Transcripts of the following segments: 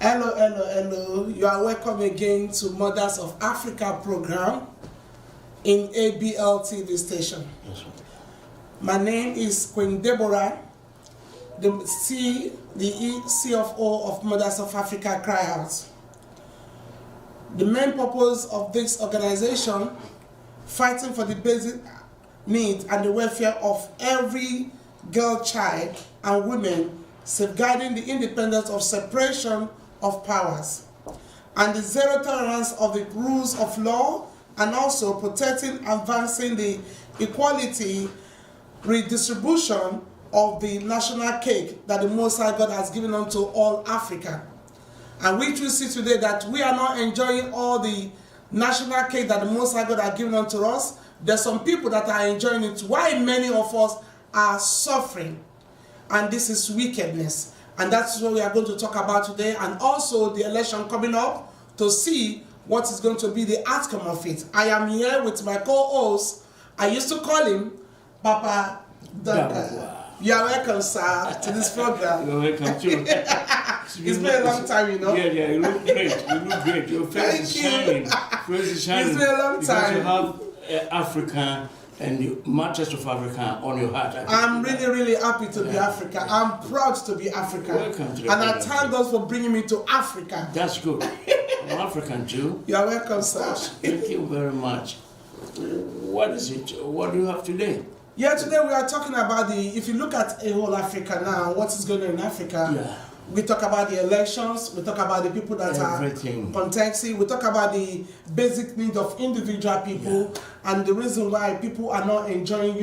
Hello, hello, hello. You are welcome again to Mothers of Africa program in ABL TV station. Yes, sir. My name is Queen Deborah, the CFO of Mothers of Africa Cry Out. The main purpose of this organization, fighting for the basic needs and the welfare of every girl child and women, safeguarding the independence of separation of powers, and the zero tolerance of the rules of law, and also protecting and advancing the equality redistribution of the national cake that the Most High God has given unto all Africa. And which we see today that we are not enjoying all the national cake that the Most High God has given unto us. There's some people that are enjoying it, while many of us are suffering. And this is wickedness. And that's what we are going to talk about today, and also the election coming up, to see what is going to be the outcome of it. I am here with my co-host. I used to call him Papa Danquah. You are welcome, sir, to this program. You're welcome too. It's been a long time, you know. Yeah, you look great. You look great. Your face is shining. Face is shining. It's been a long time. Because you have Africa and the matters of Africa on your heart. I'm really happy to be Africa. I'm proud to be African. Welcome to the And I program. thank God for bringing me to Africa. That's good. I'm African too. You are welcome, sir. Thank you very much. What is it? What do you have today? Yeah, today we are talking about if you look at a whole Africa now, what is going on in Africa? Yeah. We talk about the elections, we talk about the people that Everything. are contesting, we talk about the basic needs of individual people, and the reason why people are not enjoying,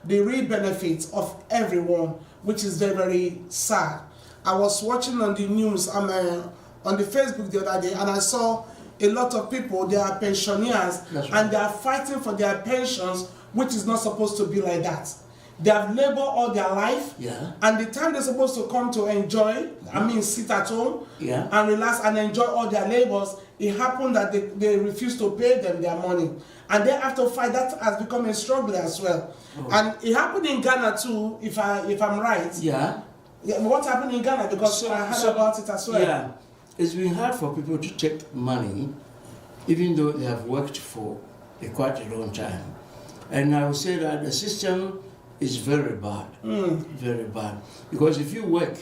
the real benefits of everyone, which is very sad. I was watching on the news, on the Facebook the other day, and I saw a lot of people, they are pensioners, That's right. and they are fighting for their pensions, which is not supposed to be like that. They have labored all their life, and the time they're supposed to come to enjoy, sit at home and relax and enjoy all their labors, it happened that they refuse to pay them their money. And they have to fight. That has become a struggle as well. Oh. And it happened in Ghana too, if I'm right. Yeah. What happened in Ghana? Because I heard about it as well. Yeah. It's been hard for people to take money, even though they have worked for quite a long time. And I would say that the system is very bad, very bad. Because if you work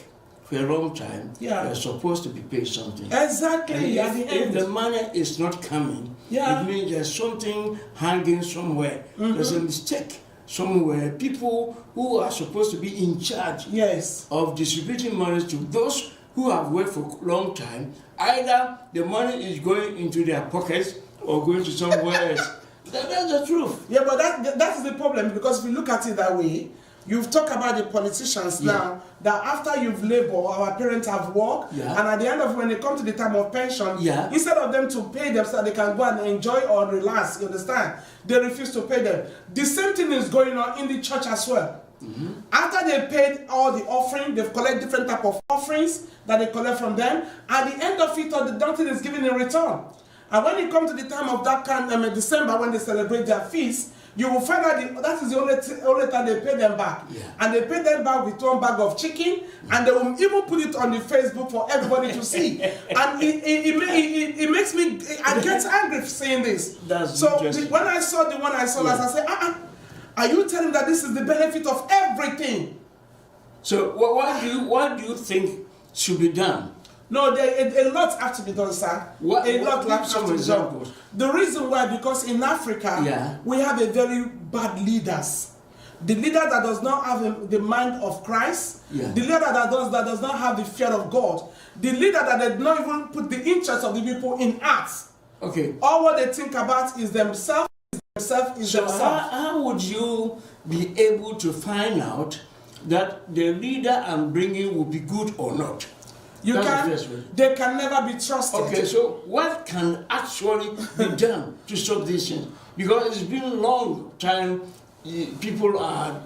for a long time, you're supposed to be paid something. Exactly. If the money is not coming, it means there's something hanging somewhere. There's a mistake somewhere. People who are supposed to be in charge of distributing money to those who have worked for a long time, either the money is going into their pockets or going to somewhere else. That's the truth. Yeah, but that is the problem, because if you look at it that way, you've talked about the politicians now, that after you've labored, our parents have worked, and at the end of when they come to the time of pension, instead of them to pay them so that they can go and enjoy or relax, you understand, they refuse to pay them. The same thing is going on in the church as well. After they paid all the offering, they've collected different type of offerings that they collect from them. At the end of it, all the nothing is given in return. And when it comes to the time of that kind of December, when they celebrate their feast, you will find out that is the only time they pay them back. And they pay them back with one bag of chicken, and they will even put it on the Facebook for everybody to see. And it makes me, I get angry seeing this. When I saw the one I saw last, I said, are you telling me that this is the benefit of everything? So what do you think should be done? No, a lot has to be done, sir. A lot has to be done. The reason why, because in Africa, we have a very bad leaders. The leader that does not have the mind of Christ, the leader that does not have the fear of God, the leader that does not even put the interests of the people in heart. Okay. All what they think about is themselves. How would you be able to find out that the leader I'm bringing will be good or not? They can never be trusted. Okay, so what can actually be done to stop this thing? Because it's been a long time, people are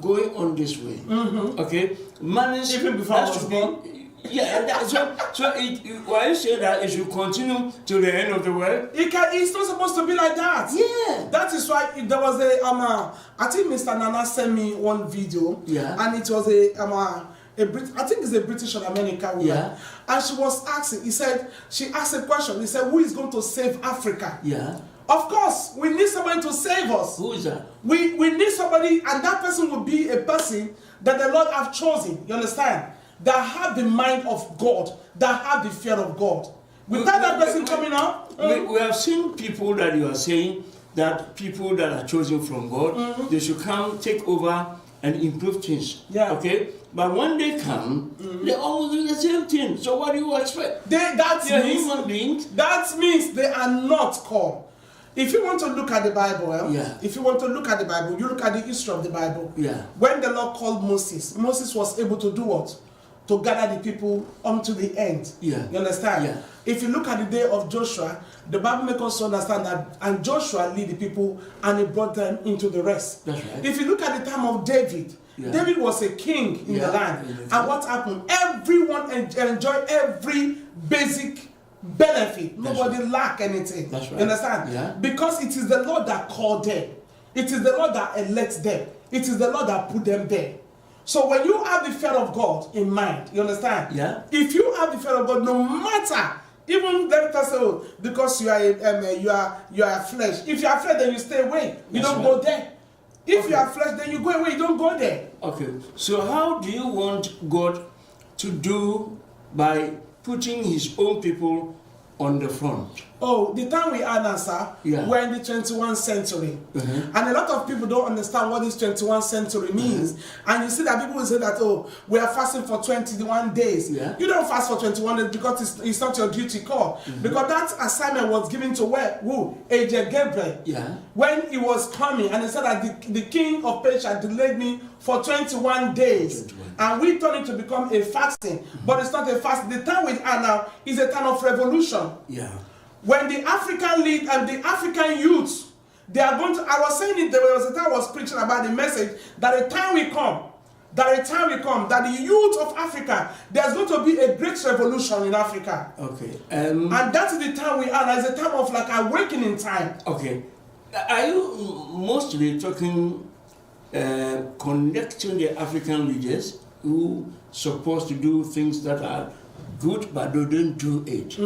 going on this way. Okay, money even before I was born. Why you say that it should continue to the end of the world? It's not supposed to be like that. Yeah. That is why there was I think Mr. Nana sent me one video. Yeah. And it was I think it's a British or American woman. Yeah. And she was asking, she asked a question. He said, who is going to save Africa? Yeah. Of course, we need somebody to save us. Who is that? We need somebody, and that person will be a person that the Lord have chosen. You understand? That have the mind of God, that have the fear of God. Without that person coming up, we have seen people that you are saying that people that are chosen from God, they should come, take over, and improve things. Yeah. Okay. But when they come, they always do the same thing. So what do you expect? That human beings. That means they are not called. If you want to look at the Bible, if you want to look at the Bible, you look at the history of the Bible. Yeah. When the Lord called Moses, Moses was able to do what? To gather the people unto the end. Yeah. You understand? Yeah. If you look at the day of Joshua, the Bible makes us understand that, and Joshua lead the people and he brought them into the rest. That's right. If you look at the time of David, David was a king in the land. And what happened? Everyone enjoyed every basic benefit. Nobody lacked anything. That's right. You understand? Yeah. Because it is the Lord that called them. It is the Lord that elects them. It is the Lord that put them there. So when you have the fear of God in mind, you understand? Yeah. If you have the fear of God, no matter, even let us say, because you are a flesh. If you are flesh, then you stay away. You don't go there. If you are flesh, then you go away. You don't go there. Okay. So how do you want God to do by putting His own people on the front? Oh, the time we are now, sir, we're in the 21st century. And a lot of people don't understand what this 21st century means. And you see that people will say that, oh, we are fasting for 21 days. You don't fast for 21 days because it's not your duty call. Because that assignment was given to who? AJ Gabriel. When he was coming, and he said that the king of Persia delayed me for 21 days. And we turned it to become a fasting. But it's not a fast. The time we are now is a time of revolution. When the African lead and the African youths, they are going to, I was saying it, there was a time I was preaching about the message that a time will come, that the youth of Africa, there's going to be a great revolution in Africa. Okay. And that is the time we are now. It's a time of like awakening time. Okay. Are you mostly talking, connecting the African leaders who supposed to do things that are good, but they don't do it?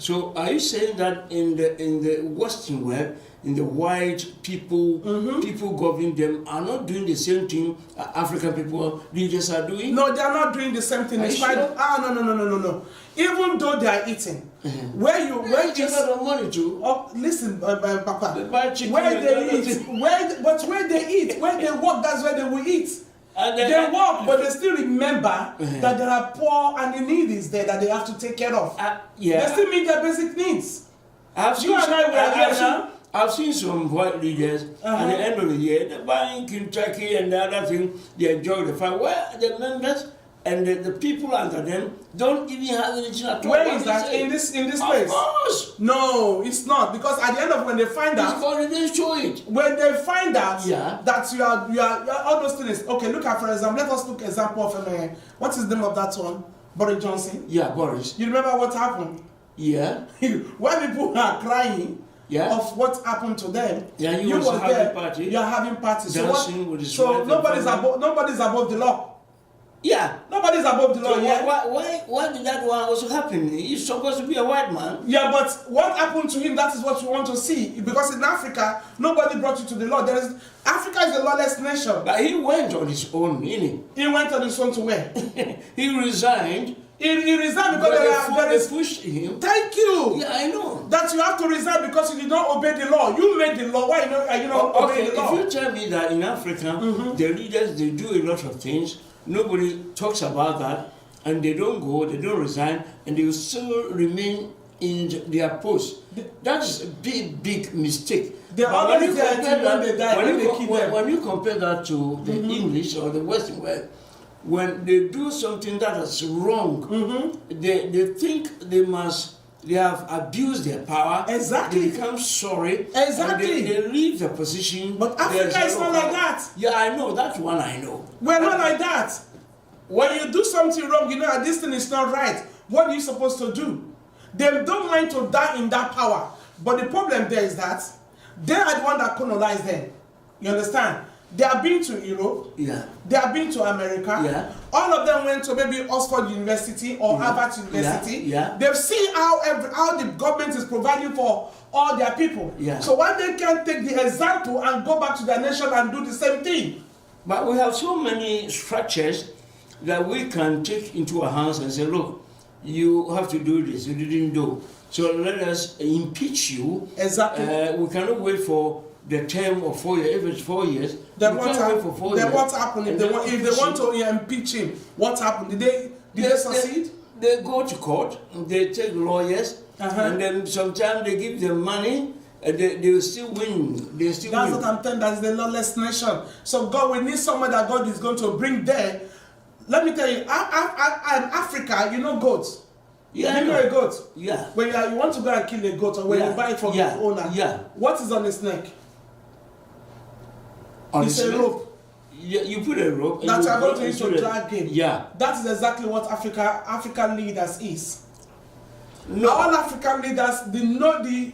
So are you saying that in the Western world, in the white people, people governing them are not doing the same thing African people leaders are doing? No, they are not doing the same thing. No. Even though they are eating, where you get a lot of money too. Oh, listen, Papa. Where they eat, where they eat, where they work, that's where they will eat. They walk, but they still remember that there are poor and the needy is there that they have to take care of. They still meet their basic needs. I've seen some white leaders at the end of the year, they're buying Kentucky and the other thing, they enjoy the fun. Where the members and the people under them don't even have anything at all. Where is that? In this place? Of course. No, it's not. Because at the end of when they find out, they didn't show it. When they find out that you are all those things. Okay, look at, for example, let us look example of what is the name of that one? Boris Johnson. Yeah, Boris. You remember what happened? Yeah. When people are crying of what happened to them, you was having party. You are having parties. Dancing with his so nobody's above the law. Yeah. Nobody's above the law. So why did that one also happen? He's supposed to be a white man. Yeah, but what happened to him, that is what we want to see. Because in Africa, nobody brought you to the law. Africa is a lawless nation. But he went on his own, didn't he? He went on his own to where? He resigned. He resigned because they pushed him. Thank you. Yeah, I know. That you have to resign because you did not obey the law. You made the law. Why are you not obeying the law? If you tell me that in Africa, the leaders, they do a lot of things, nobody talks about that, and they don't go, they don't resign, and they will still remain in their post. That is a big mistake. When you compare that to the English or the Western world, when they do something that is wrong, they think they have abused their power. Exactly. They become sorry. Exactly. They leave the position. But Africa is not like that. Yeah, I know. That one I know. We're not like that. When you do something wrong, you know that this thing is not right. What are you supposed to do? They don't mind to die in that power. But the problem there is that they are the one that colonized them. You understand? They have been to Europe. Yeah. They have been to America. Yeah. All of them went to maybe Oxford University or Harvard University. Yeah. They've seen how the government is providing for all their people. Yeah. So why they can't take the example and go back to their nation and do the same thing? But we have so many structures that we can take into our hands and say, look, you have to do this, you didn't do. So let us impeach you. Exactly. We cannot wait for the term of 4 years. If it's 4 years, then what happened? Then what happened if they want to impeach him? What happened? Did they succeed? They go to court. They take lawyers, and then sometimes they give them money. And they will still win. That's what I'm telling. That's the lawless nation. So God, we need someone that God is going to bring there. Let me tell you, in Africa, you know goats. Yeah, you know a goat. Yeah. When you want to go and kill a goat, or when you buy it from the owner, what is on its neck? It's a rope. Yeah, you put a rope. That you are going to use to drag him. Yeah. That is exactly what African leaders is. No. All African leaders, they know the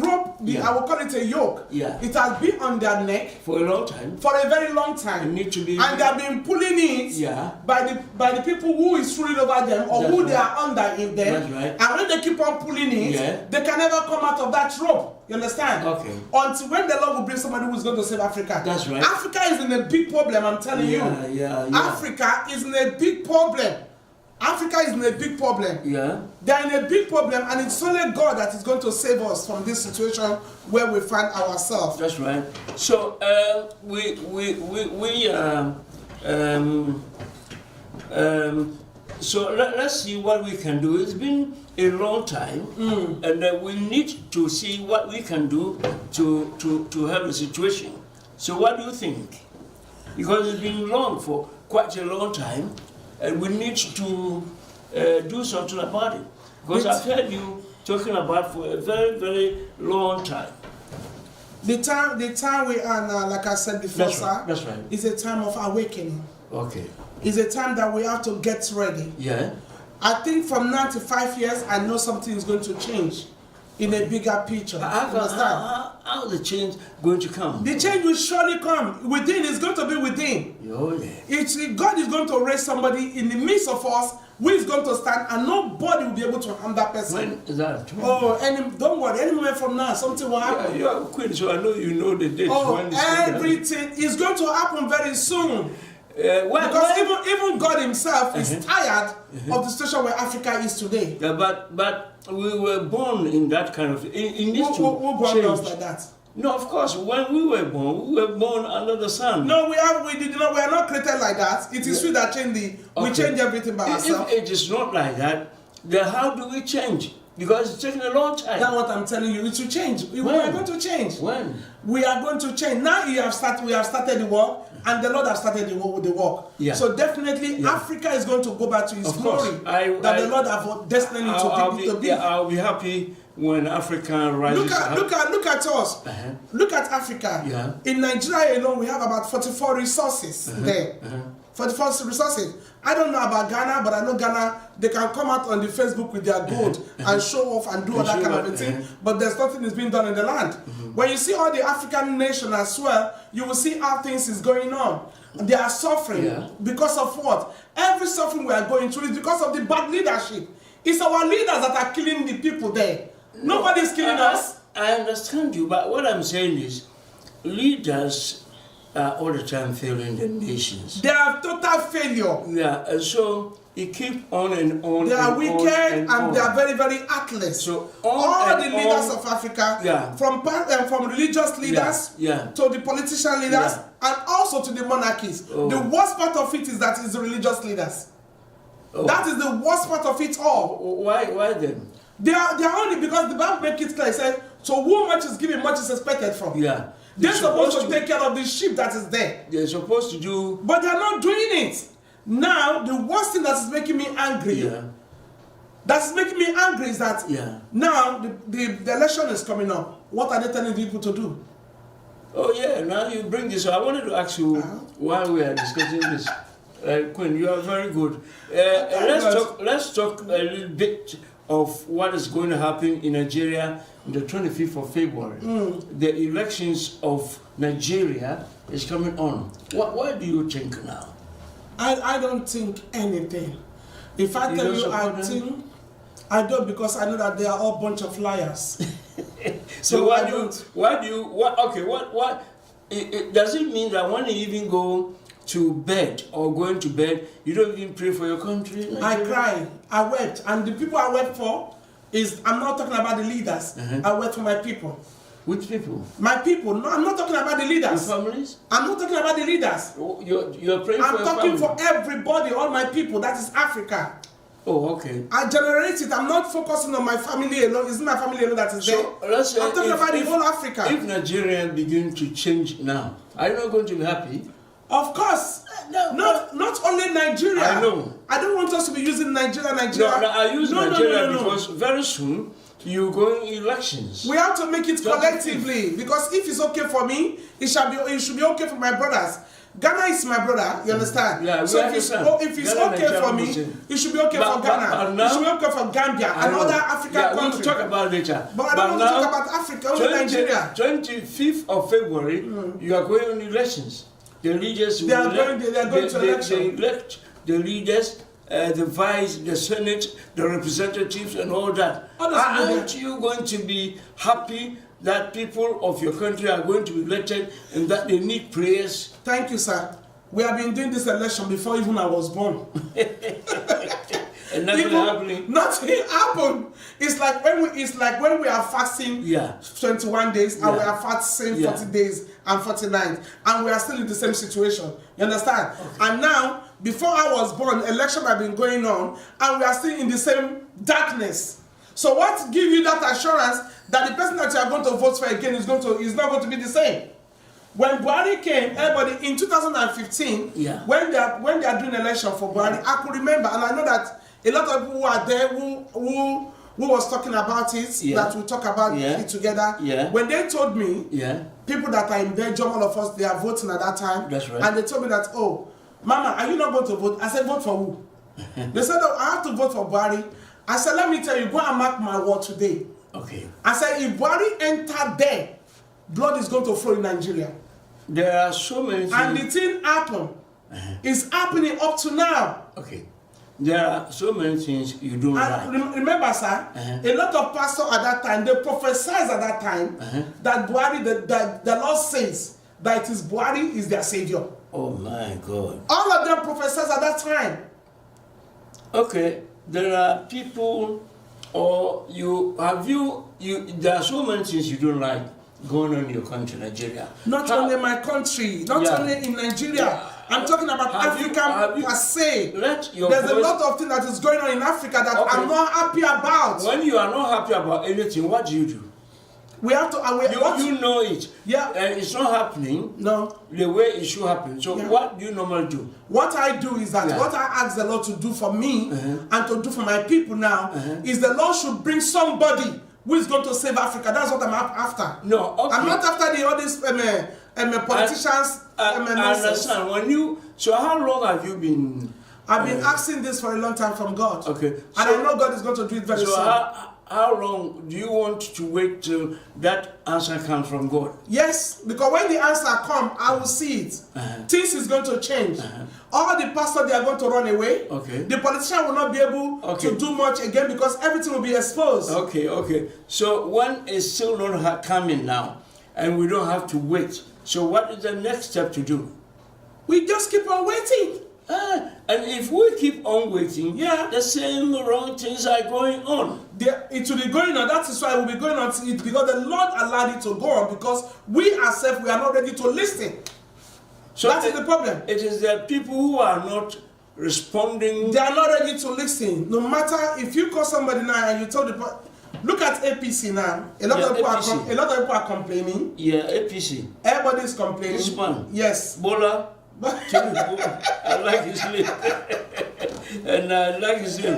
rope, I will call it a yoke. Yeah. It has been on their neck for a long time. For a very long time. It need to be, and they have been pulling it by the people who is ruling over them or who they are under in them. That's right. And when they keep on pulling it, they can never come out of that rope. You understand? Okay. Until when the Lord will bring somebody who is going to save Africa. That's right. Africa is in a big problem, I'm telling you. Africa is in a big problem. Africa is in a big problem. Yeah. They're in a big problem, and it's only God that is going to save us from this situation where we find ourselves. That's right. So so let's see what we can do. It's been a long time, and we need to see what we can do to help the situation. So what do you think? Because it's been long for quite a long time, and we need to do something about it. Because I've heard you talking about for a very, very long time. The time we are now, like I said before, that's right. is a time of awakening. Okay. It's a time that we have to get ready. Yeah. I think from now to 5 years, I know something is going to change in a bigger picture. How the change going to come? The change will surely come. Within, it's going to be within. Oh, yeah. God is going to raise somebody in the midst of us who is going to stand, and nobody will be able to harm that person. When is that? Oh, don't worry. Any moment from now, something will happen. You are queen, so I know you know the date. Oh, everything is going to happen very soon. Because even God himself is tired of the situation where Africa is today. Yeah, but we were born in that kind of in this who born us like that? No, of course. When we were born under the sun. No, we are not created like that. It is we that change we change everything by ourselves. If it is not like that, then how do we change? Because it's taking a long time. That's what I'm telling you. It will change. We are going to change. When? We are going to change. Now we have started the work, and the Lord has started the work with the work. Yeah. So definitely Africa is going to go back to its glory. The Lord have destined to be. I'll be happy when Africa rises up. Look at us. Look at Africa. Yeah. In Nigeria alone, we have about 44 resources there. 44 resources. I don't know about Ghana, but I know Ghana, they can come out on the Facebook with their gold and show off and do all that kind of a thing, but there's nothing is being done in the land. When you see all the African nations as well, you will see how things is going on. They are suffering because of what? Every suffering we are going through is because of the bad leadership. It's our leaders that are killing the people there. Nobody is killing us. I understand you, but what I'm saying is, leaders are all the time failing the nations. They are total failure. Yeah, and so it keeps on and on. They are wicked and they are very, very heartless. So all the leaders of Africa, from religious leaders to the politician leaders and also to the monarchies. The worst part of it is that it's the religious leaders. That is the worst part of it all. Why then? They are only because the Bible makes it clear. It says, so who much is given, much is expected from. Yeah. They're supposed to take care of the sheep that is there. They're supposed to do. But they're not doing it. Now, the worst thing that is making me angry, is that now the election is coming up. What are they telling people to do? Oh yeah, now you bring this. I wanted to ask you while we are discussing this. Queen, you are very good. Let's talk a little bit of what is going to happen in Nigeria on the 25th of February. The elections of Nigeria is coming on. What do you think now? I don't think anything. If I tell you I think, I don't, because I know that they are all bunch of liars. So what does it mean that when you even go to bed or going to bed, you don't even pray for your country? Nigeria? I cry, I wept, and the people I wept for is, I'm not talking about the leaders, I wept for my people. Which people? My people. No, I'm not talking about the leaders. Your families? I'm not talking about the leaders. You're praying for your family? I'm talking for everybody, all my people. That is Africa. Oh, okay. I generate it. I'm not focusing on my family alone. It's not my family alone that is there. Let's say I'm talking about the whole Africa. If Nigeria begin to change now, are you not going to be happy? Of course. Not only Nigeria. I know. I don't want us to be using Nigeria. No, I use Nigeria because very soon you go in elections. We have to make it collectively, because if it's okay for me, it should be okay for my brothers. Ghana is my brother, you understand? Yeah, so if it's okay for me, it should be okay for Ghana. It should be okay for Gambia and other African countries. We'll talk about later. But I don't want to talk about Africa, only Nigeria. 25th of February, you are going on elections. The leaders they are going to election. They elect the leaders, the vice, the senate, the representatives, and all that. Aren't you going to be happy that people of your country are going to be elected and that they need prayers? Thank you, sir. We have been doing this election before even I was born. And nothing happening. Nothing happened. It's like when we are fasting 21 days and we are fasting 40 days and 49, and we are still in the same situation. You understand? Okay. And now, before I was born, election have been going on, and we are still in the same darkness. So what gives you that assurance that the person that you are going to vote for again is not going to be the same? When Buhari came, everybody in 2015, when they are doing election for Buhari, I could remember, and I know that a lot of people who are there who was talking about it, that we talk about it together. When they told me, people that are in Belgium, all of us, they are voting at that time. That's right. And they told me that, oh, Mama, are you not going to vote? I said, vote for who? They said, oh, I have to vote for Buhari. I said, let me tell you, go and mark my word today. Okay. I said, if Buhari entered there, blood is going to flow in Nigeria. There are so many things. And the thing happened. It's happening up to now. Okay. There are so many things you don't like. Remember, sir, a lot of pastors at that time, they prophesied at that time that Buhari, the Lord says that it is Buhari is their savior. Oh my God. All of them prophesied at that time. Okay, there are people, or there are so many things you don't like going on in your country, Nigeria. Not only my country, not only in Nigeria. I'm talking about Africa per se. There's a lot of things that is going on in Africa that I'm not happy about. When you are not happy about anything, what do? We have to. You know it. Yeah. And it's not happening. No. The way it should happen. So what do you normally do? What I do is that what I ask the Lord to do for me and to do for my people now is the Lord should bring somebody who is going to save Africa. That's what I'm after. No. Okay. I'm not after all these politicians. I understand. So how long have you been? I've been asking this for a long time from God. Okay. And I know God is going to do it very soon. How long do you want to wait till that answer comes from God? Yes, because when the answer comes, I will see it. Things is going to change. All the pastors, they are going to run away. Okay. The politician will not be able to do much again because everything will be exposed. Okay. So one is still not coming now, and we don't have to wait. So what is the next step to do? We just keep on waiting. And if we keep on waiting, the same wrong things are going on. It will be going on. That is why it will be going on because the Lord allowed it to go on because we ourselves, we are not ready to listen. So that is the problem. It is the people who are not responding. They are not ready to listen. No matter if you call somebody now and you tell the look at APC now. A lot of people are complaining. Yeah, APC. Everybody is complaining. This man. Yes. Bola. I like his name. And I like his name.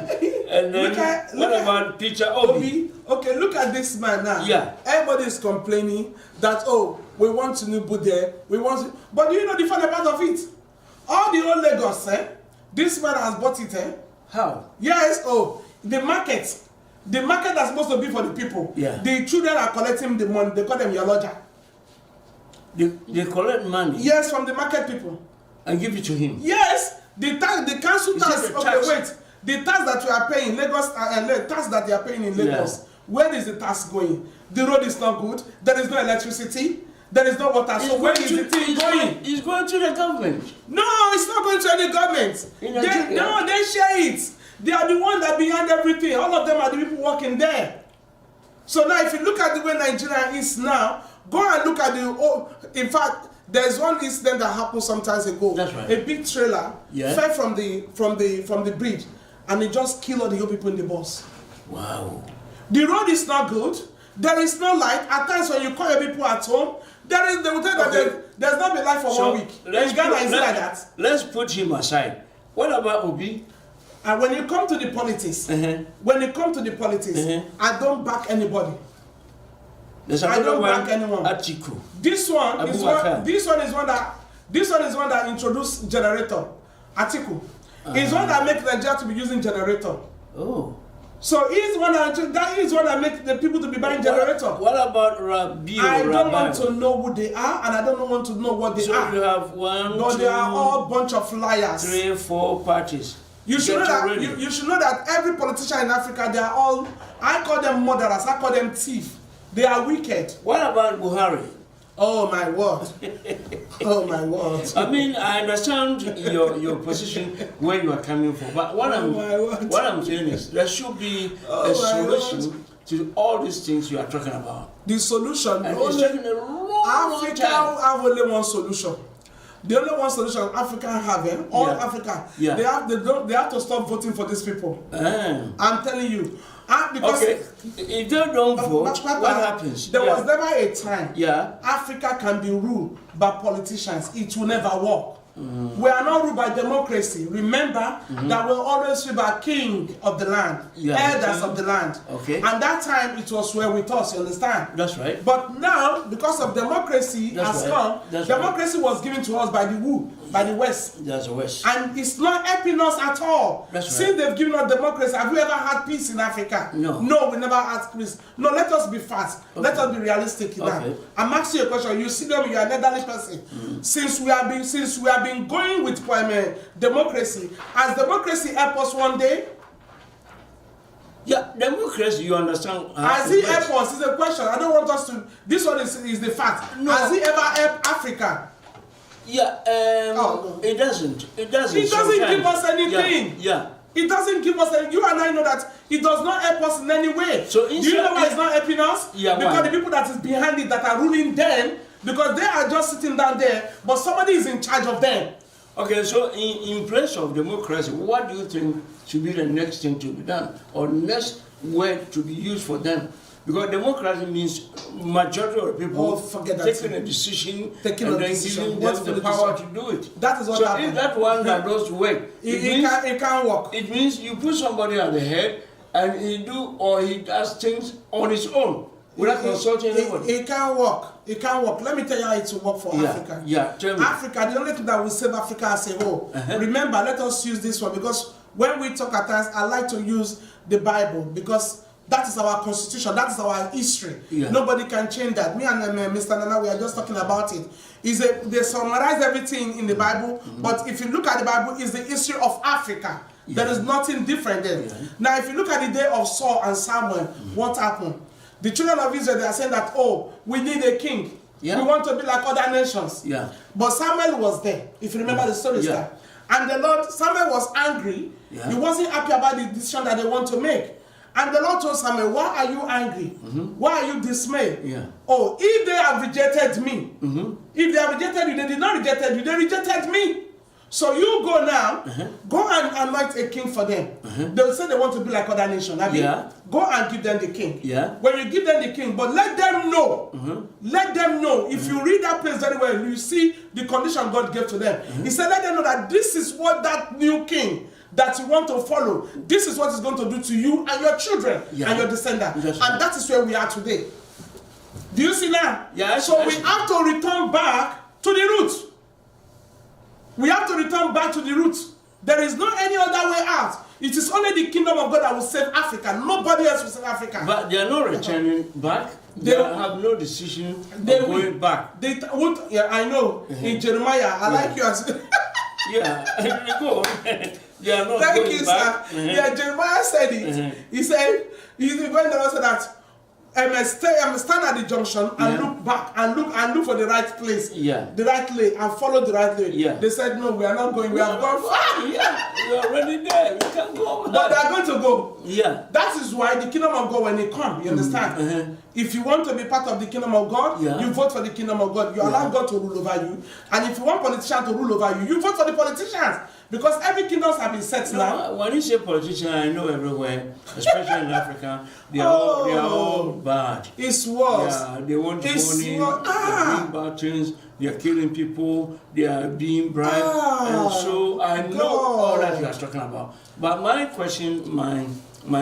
And then what about Peter Obi? Okay, look at this man now. Yeah. Everybody is complaining that, oh, we want Tinubu there. But do you know the funny part of it? All the old Lagos, this man has bought it, How? Yes, the market. The market that's supposed to be for the people. Yeah. The children are collecting the money. They call them your lodger. They collect money. Yes, from the market people. And give it to him. Yes, the council tax. Okay, wait. The tax that you are paying in Lagos, tax that they are paying in Lagos. Yeah. Where is the tax going? The road is not good. There is no electricity. There is no water. So where is the thing going? It's going to the government. No, it's not going to any government. They share it. They are the ones that are behind everything. All of them are the people working there. So now, if you look at the way Nigeria is now, go and look at in fact, there's one incident that happened some time ago. That's right. A big trailer fell from the bridge, and it just killed all the young people in the bus. Wow. The road is not good. There is no light. At times when you call your people at home, they will tell that there's not been light for 1 week. In Ghana, is like that. Let's put him aside. What about Obi? And when you come to the politics, I don't back anybody. I don't back anyone. Atiku. This one is one that introduced generator. Atiku. He's one that makes Nigeria to be using generator. Oh. So he's one that makes the people to be buying generator. What about Rabiu? I don't want to know who they are, and I don't want to know what they are. So you have one, but they are all a bunch of liars. 3, 4 parties. You should know that every politician in Africa, they are all, I call them murderers, I call them thieves. They are wicked. What about Buhari? Oh my word. Oh my word. I mean, I understand your position where you are coming from, but what I'm saying is there should be a solution to all these things you are talking about. The solution, it's taking a long time. have only one solution. The only one solution Africa have, Africa, they have to stop voting for these people. I'm telling you. Because if they don't vote, what happens? There was never a time Africa can be ruled by politicians. It will never work. We are not ruled by democracy. Remember that we're always ruled by king of the land, elders of the land. Okay. And that time it was well with us, you understand? That's right. But now, because of democracy democracy was given to us by the who? By the West. That's the West. And it's not helping us at all. That's right. Since they've given us democracy, have we ever had peace in Africa? No. No, we never had peace. No, let us be fast. Okay. Let us be realistic now. I'm asking you a question. You see them, you are an elderly person. Since we have been going with democracy, has democracy helped us one day? Yeah, democracy, you understand. Has he helped us? Is a question. I don't want us to. This one is the fact. No. Has he ever helped Africa? Yeah, it doesn't. It doesn't. It doesn't give us anything. Yeah. It doesn't give us anything. You and I know that it does not help us in any way. So do you know why it's not helping us? Yeah, because the people that is behind it, that are ruling them, because they are just sitting down there, but somebody is in charge of them. Okay, so in place of democracy, what do you think should be the next thing to be done, or next word to be used for them? Because democracy means majority of people taking a decision and then giving them the power to do it. That is what so if that one that does work, it can't work. It means you put somebody at the head and he does things on his own without consulting anybody. It can't work. It can't work. Let me tell you how it will work for Africa. Yeah, tell me. Africa, the only thing that will save Africa as a whole. Remember, let us use this one, because when we talk at times, I like to use the Bible, because that is our constitution, that is our history. Yeah. Nobody can change that. Me and Mr. Nana, we are just talking about it. They summarize everything in the Bible, but if you look at the Bible, it's the history of Africa. Yeah. There is nothing different there. Yeah. Now, if you look at the day of Saul and Samuel, what happened? The children of Israel, they are saying that, oh, we need a king. Yeah. We want to be like other nations. Yeah. But Samuel was there, if you remember the story. Yeah. And the Lord, Samuel was angry. Yeah. He wasn't happy about the decision that they want to make. And the Lord told Samuel, why are you angry? Why are you dismayed? Yeah. Oh, if they have rejected me, if they have rejected you, they did not reject you, they rejected me. So you go now, go and anoint a king for them. They will say they want to be like other nations. Go and give them the king. Yeah. When you give them the king, but let them know. Let them know. If you read that place very well, you see the condition God gave to them. He said, let them know that this is what that new king that you want to follow, this is what it's going to do to you and your children and your descendants. And that is where we are today. Do you see now? Yeah. So we have to return back to the roots. We have to return back to the roots. There is no any other way out. It is only the kingdom of God that will save Africa. Nobody else will save Africa. But they are not returning back. They have no decision of going back. They would, yeah, I know. In Jeremiah, I like you as... Yeah, go on. They are not Thank going you, back. sir. Yeah, Jeremiah said it. He said, when the Lord said that, I must stand at the junction and look back and look for the right place, the right lane, and follow the right lane. They said, no, we are not going. We have gone far. We are already there. We can go. But they are going to go. That is why the kingdom of God, when it comes, you understand? If you want to be part of the kingdom of God, you vote for the kingdom of God. You allow God to rule over you. And if you want politicians to rule over you, you vote for the politicians. Because every kingdom has been set now. When you say politician, I know everywhere, especially in Africa, they are all bad. It's worse. Yeah, they want money, they're doing bad things, they are killing people, they are being bribed. And so I know all that you are talking about. But my question, my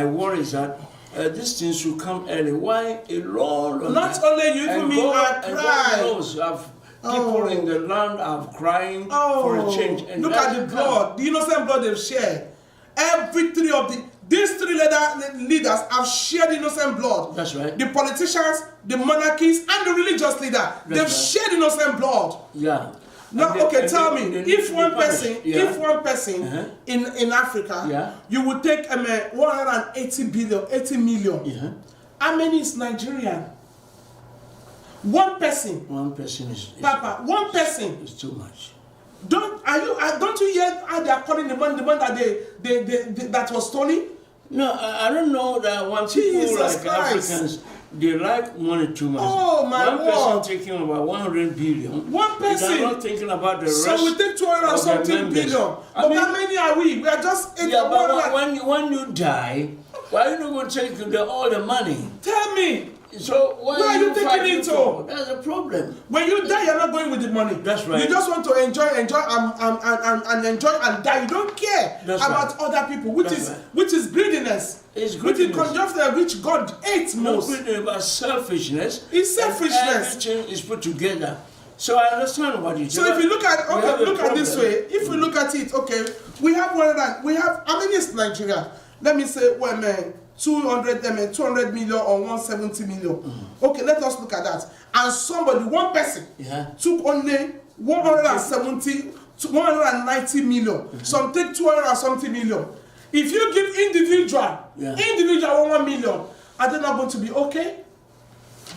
worry is that these things should come early. Why a long Not only you, even me, I cry. People in the land are crying for a change. And look at the blood, the innocent blood they've shared. These three leaders have shared innocent blood. That's right. The politicians, the monarchies, and the religious leader, they've shared innocent blood. Yeah. Now, tell me, if one person in Africa, you would take 80 million. How many is Nigerian? One person. One person is Papa. One person is too much. Don't you hear how they are calling the money that that was stolen? No, I don't know that when people like Africans, they like money too much. Oh my God! One person taking about 100 billion. One person. They are not thinking about the rest. So we take 200 and something billion. But how many are we? We are just 8. Yeah, but when you die, why are you not going to take all the money? Tell me. So why are you taking it to? That's a problem. When you die, you're not going with the money. That's right. You just want to enjoy and enjoy and die. You don't care about other people, which is greediness. It's greediness. Which is conjunction which God hates most. Not greediness, but selfishness. It's selfishness. Everything is put together. So I understand what you do. So if you look at look at this way, if we look at it, we have how many is Nigeria? Let me say 200 million or 170 million. Okay, let us look at that. And one person took only 190 million. Some take 200 and something million. If you give individual 1 million, are they not going to be okay?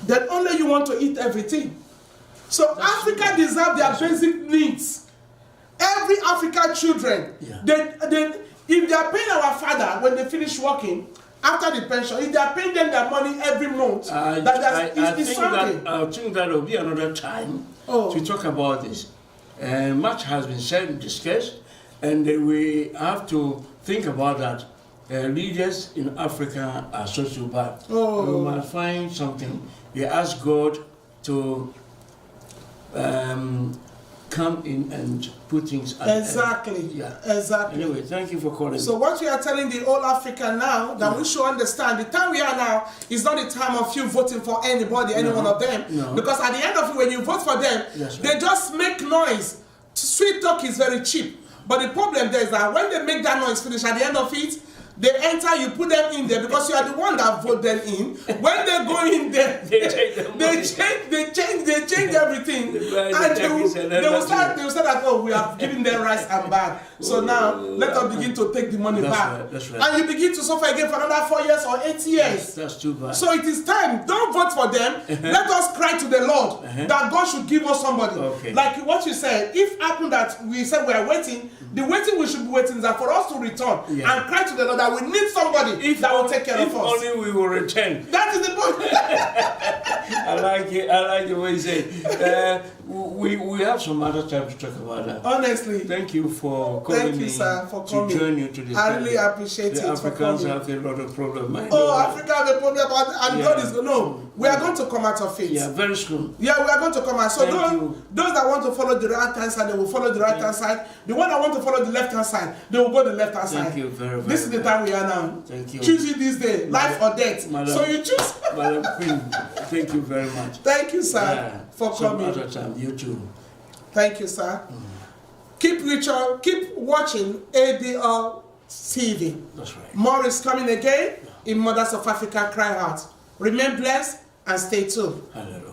Then only you want to eat everything. So Africa deserves their basic needs. Every African children, if they are paying our father when they finish working, after the pension, if they are paying them their money every month, I think that will be another time to talk about this. Much has been said and discussed, and we have to think about that. Leaders in Africa are so bad. We must find something. We ask God to come in and put things exactly. Anyway, thank you for calling. So what we are telling the whole Africa now, that we should understand, the time we are now is not the time of you voting for anybody, any one of them. No. Because at the end of it, when you vote for them, they just make noise. Sweet talk is very cheap. But the problem there is that when they make that noise finish, at the end of it, they enter, you put them in there because you are the one that vote them in. When they go in there, they change everything. And they will say that, we have given them rice and bag. So now, let us begin to take the money back. That's right. And you begin to suffer again for another 4 years or 8 years. That's too bad. So it is time. Don't vote for them. Let us cry to the Lord that God should give us somebody. Like what you said, if happened that we said we are waiting, the waiting we should be waiting is that for us to return and cry to the Lord that we need somebody that will take care of us. If only we will return. That is the point. I like the way you say it. We have some other time to talk about that. Honestly. Thank you for calling me, sir, for coming. To join you to this. I really appreciate the it. Africans have a lot of problems. Africa have a problem, and God is we are going to come out of it. Yeah, very soon. Yeah, we are going to come out. So those that want to follow the right hand side, they will follow the right hand side. The one that want to follow the left hand side, they will go the left hand side. Thank you very much. This is the time we are now. Thank you. Choose you this day, life or death. So you choose. Madam Queen, thank you very much. Thank you, sir, for coming. Some other time, you too. Thank you, sir. Keep watching ABL TV. That's right. More is coming again in Mothers of Africa Cry Out. Remain blessed and stay tuned. Hallelujah.